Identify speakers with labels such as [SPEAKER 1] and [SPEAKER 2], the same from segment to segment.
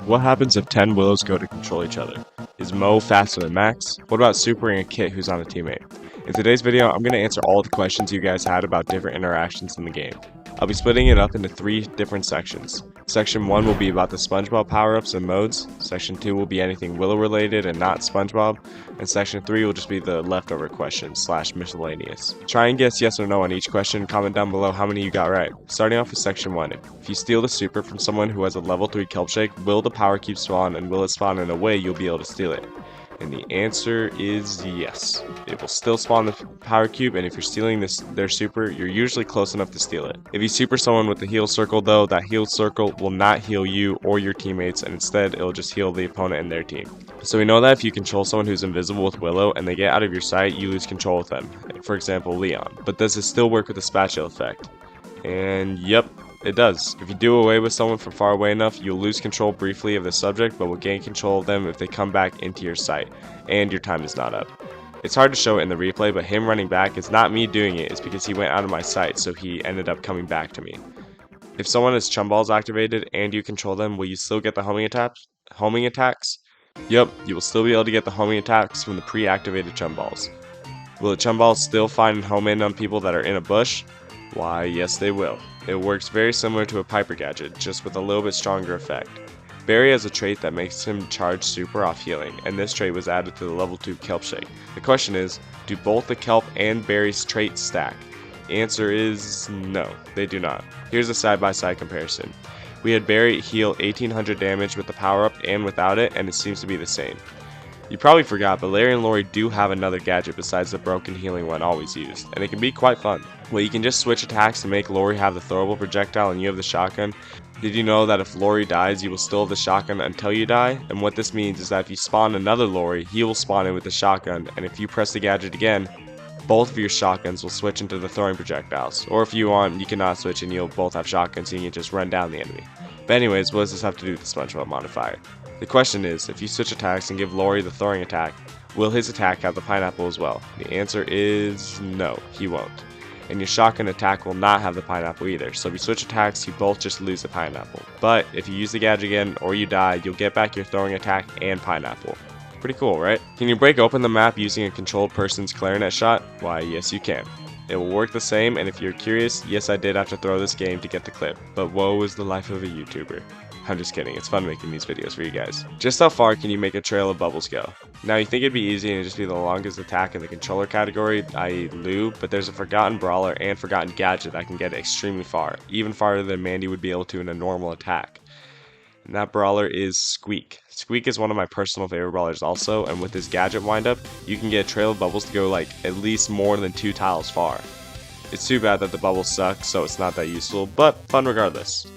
[SPEAKER 1] What happens if 10 Willows go to control each other? Is Mo faster than Max? What about supering a Kit who's on a teammate? In today's video, I'm going to answer all the questions you guys had about different interactions in the game. I'll be splitting it up into 3 different sections. Section 1 will be about the SpongeBob power-ups and modes, Section 2 will be anything Willow related and not SpongeBob, and Section 3 will just be the leftover questions / miscellaneous. Try and guess yes or no on each question and comment down below how many you got right. Starting off with Section 1, if you steal the super from someone who has a level 3 kelp shake, will the power cube spawn and will it spawn in a way you'll be able to steal it? And the answer is yes. It will still spawn the power cube, and if you're stealing their super, you're usually close enough to steal it. If you super someone with the heal circle though, that heal circle will not heal you or your teammates, and instead it'll just heal the opponent and their team. So we know that if you control someone who's invisible with Willow and they get out of your sight, you lose control of them. For example, Leon. But does this still work with the spatula effect? And yep, it does. If you do away with someone from far away enough, you'll lose control briefly of the subject, but will gain control of them if they come back into your sight, and your time is not up. It's hard to show it in the replay, but him running back is not me doing it, it's because he went out of my sight, so he ended up coming back to me. If someone has chum balls activated and you control them, will you still get the homing attacks? Yep, you will still be able to get the homing attacks from the pre-activated chum balls. Will the chum balls still find and home in on people that are in a bush? Why, yes they will. It works very similar to a Piper gadget, just with a little bit stronger effect. Barry has a trait that makes him charge super off healing, and this trait was added to the level 2 kelp shake. The question is, do both the kelp and Barry's traits stack? The answer is no, they do not. Here's a side-by-side comparison. We had Barry heal 1800 damage with the power-up and without it, and it seems to be the same. You probably forgot, but Larry and Lori do have another gadget besides the broken healing one always used, and it can be quite fun. Well, you can just switch attacks to make Lori have the throwable projectile and you have the shotgun. Did you know that if Lori dies, you will still have the shotgun until you die? And what this means is that if you spawn another Lori, he will spawn in with the shotgun, and if you press the gadget again, both of your shotguns will switch into the throwing projectiles. Or if you want, you cannot switch and you'll both have shotguns so you can just run down the enemy. But anyways, what does this have to do with the SpongeBob modifier? The question is, if you switch attacks and give Lori the throwing attack, will his attack have the pineapple as well? The answer is no, he won't. And your shotgun attack will not have the pineapple either, so if you switch attacks, you both just lose the pineapple. But if you use the gadget again or you die, you'll get back your throwing attack and pineapple. Pretty cool, right? Can you break open the map using a controlled person's clarinet shot? Why, yes you can. It will work the same, and if you're curious, yes I did have to throw this game to get the clip, but woe is the life of a YouTuber. I'm just kidding, it's fun making these videos for you guys. Just how far can you make a trail of bubbles go? Now you think it'd be easy and it'd just be the longest attack in the controller category, i.e. Lou, but there's a forgotten brawler and forgotten gadget that can get extremely far, even farther than Mandy would be able to in a normal attack. And that brawler is Squeak. Squeak is one of my personal favorite brawlers also, and with his gadget windup, you can get a trail of bubbles to go like at least more than 2 tiles far. It's too bad that the bubbles suck, so it's not that useful, but fun regardless.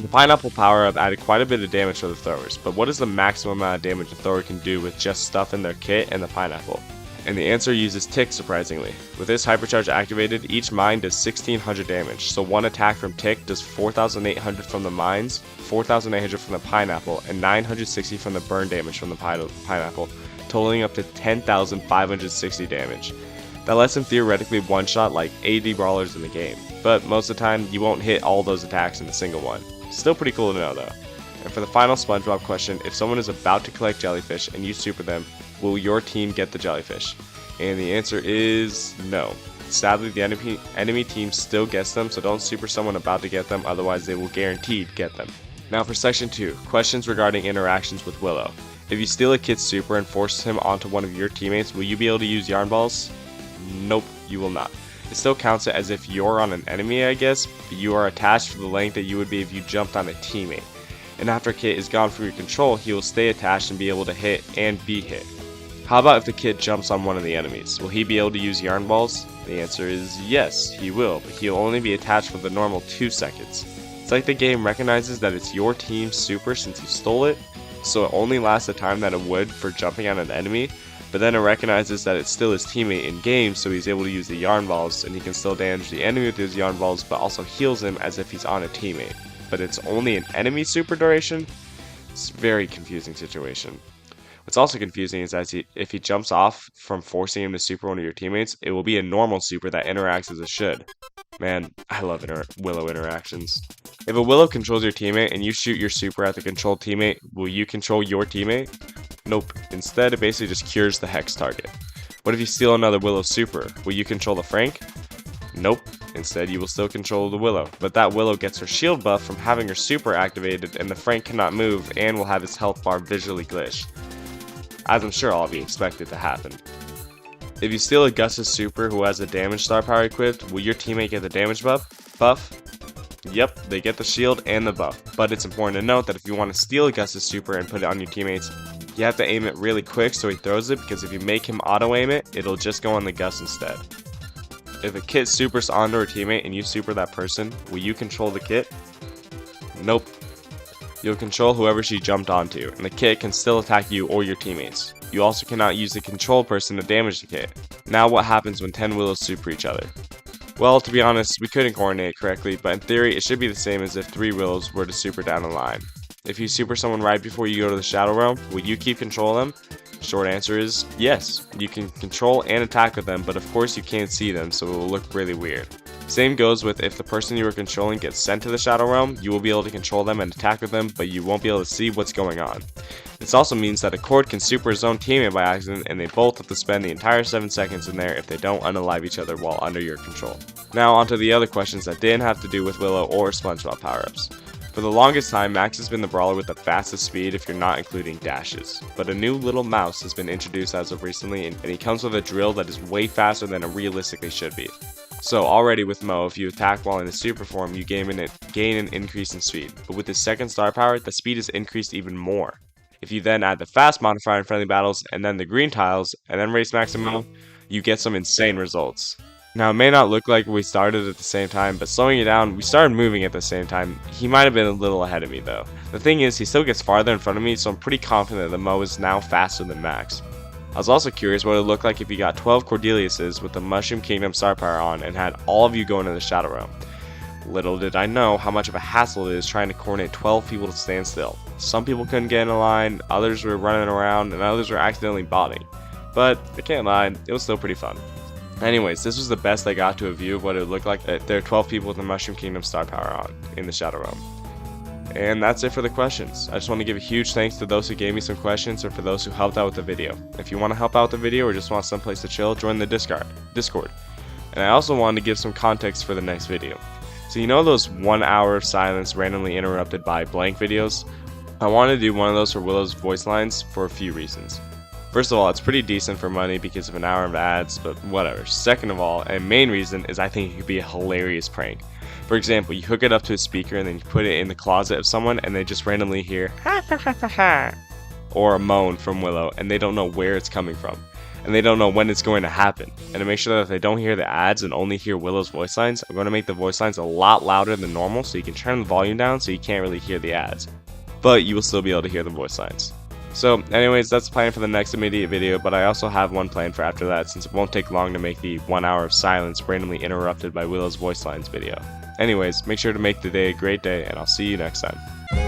[SPEAKER 1] The pineapple power-up added quite a bit of damage for the throwers, but what is the maximum amount of damage a thrower can do with just stuff in their kit and the pineapple? And the answer uses Tick surprisingly. With this hypercharge activated, each mine does 1600 damage, so one attack from Tick does 4800 from the mines, 4800 from the pineapple, and 960 from the burn damage from the pineapple, totaling up to 10,560 damage. That lets him theoretically one-shot like 80 brawlers in the game, but most of the time you won't hit all those attacks in a single one. Still pretty cool to know though. And for the final SpongeBob question, if someone is about to collect jellyfish and you super them, will your team get the jellyfish? And the answer is no. Sadly, the enemy team still gets them, so don't super someone about to get them, otherwise they will guaranteed get them. Now for section 2, questions regarding interactions with Willow. If you steal a kid's super and force him onto one of your teammates, will you be able to use yarn balls? Nope, you will not. It still counts it as if you're on an enemy, I guess, but you are attached for the length that you would be if you jumped on a teammate. And after a kid is gone from your control, he will stay attached and be able to hit and be hit. How about if the kid jumps on one of the enemies? Will he be able to use yarn balls? The answer is yes, he will, but he'll only be attached for the normal 2 seconds. It's like the game recognizes that it's your team's super since you stole it, so it only lasts the time that it would for jumping on an enemy, but then it recognizes that it's still his teammate in game, so he's able to use the yarn balls, and he can still damage the enemy with his yarn balls, but also heals him as if he's on a teammate. But it's only an enemy super duration? It's a very confusing situation. What's also confusing is that if he jumps off from forcing him to super one of your teammates, it will be a normal super that interacts as it should. Man, I love Willow interactions. If a Willow controls your teammate and you shoot your super at the controlled teammate, will you control your teammate? Nope. Instead, it basically just cures the Hex target. What if you steal another Willow super? Will you control the Frank? Nope. Instead, you will still control the Willow, but that Willow gets her shield buff from having her super activated, and the Frank cannot move and will have his health bar visually glitched, as I'm sure all of you expected to happen. If you steal a Gus's super who has a damage star power equipped, will your teammate get the damage buff? Yep, they get the shield and the buff, but it's important to note that if you want to steal a Gus's super and put it on your teammates, you have to aim it really quick so he throws it, because if you make him auto aim it, it'll just go on the Gus instead. If a kit supers onto a teammate and you super that person, will you control the kit? Nope. You'll control whoever she jumped onto, and the kit can still attack you or your teammates. You also cannot use the control person to damage the kit. Now what happens when 10 Willows super each other? Well, to be honest, we couldn't coordinate correctly, but in theory it should be the same as if 3 Willows were to super down the line. If you super someone right before you go to the Shadow Realm, will you keep control of them? Short answer is yes. You can control and attack with them, but of course you can't see them, so it will look really weird. Same goes with if the person you are controlling gets sent to the Shadow Realm, you will be able to control them and attack with them, but you won't be able to see what's going on. This also means that a Cord can super his own teammate by accident, and they both have to spend the entire 7 seconds in there if they don't unalive each other while under your control. Now onto the other questions that didn't have to do with Willow or SpongeBob power-ups. For the longest time, Max has been the brawler with the fastest speed if you're not including dashes. But a new little mouse has been introduced as of recently, and he comes with a drill that is way faster than it realistically should be. So already with Mo, if you attack while in the super form, you gain an increase in speed. But with his second star power, the speed is increased even more. If you then add the fast modifier in friendly battles, and then the green tiles, and then race Max and Mo, you get some insane results. Now, it may not look like we started at the same time, but slowing it down, we started moving at the same time. He might have been a little ahead of me though. The thing is, he still gets farther in front of me, so I'm pretty confident that Mo is now faster than Max. I was also curious what it would look like if you got 12 Cordeliuses with the Mushroom Kingdom star power on and had all of you go into the Shadow Realm. Little did I know how much of a hassle it is trying to coordinate 12 people to stand still. Some people couldn't get in a line, others were running around, and others were accidentally botting. But I can't lie, it was still pretty fun. Anyways, this was the best I got to a view of what it would look like if there are 12 people with the Mushroom Kingdom star power on in the Shadow Realm. And that's it for the questions. I just want to give a huge thanks to those who gave me some questions or for those who helped out with the video. If you want to help out with the video or just want someplace to chill, join the Discord. And I also wanted to give some context for the next video. So you know those 1 hour of silence randomly interrupted by blank videos? I wanted to do one of those for Willow's voice lines for a few reasons. First of all, it's pretty decent for money because of an hour of ads, but whatever. Second of all, and main reason, is I think it could be a hilarious prank. For example, you hook it up to a speaker and then you put it in the closet of someone and they just randomly hear ha ha ha ha ha, or a moan from Willow, and they don't know where it's coming from. And they don't know when it's going to happen. And to make sure that they don't hear the ads and only hear Willow's voice lines, I'm going to make the voice lines a lot louder than normal so you can turn the volume down so you can't really hear the ads. But you will still be able to hear the voice lines. So anyways, that's the plan for the next immediate video, but I also have one planned for after that since it won't take long to make the 1 hour of silence randomly interrupted by Willow's voice lines video. Anyways, make sure to make the day a great day, and I'll see you next time.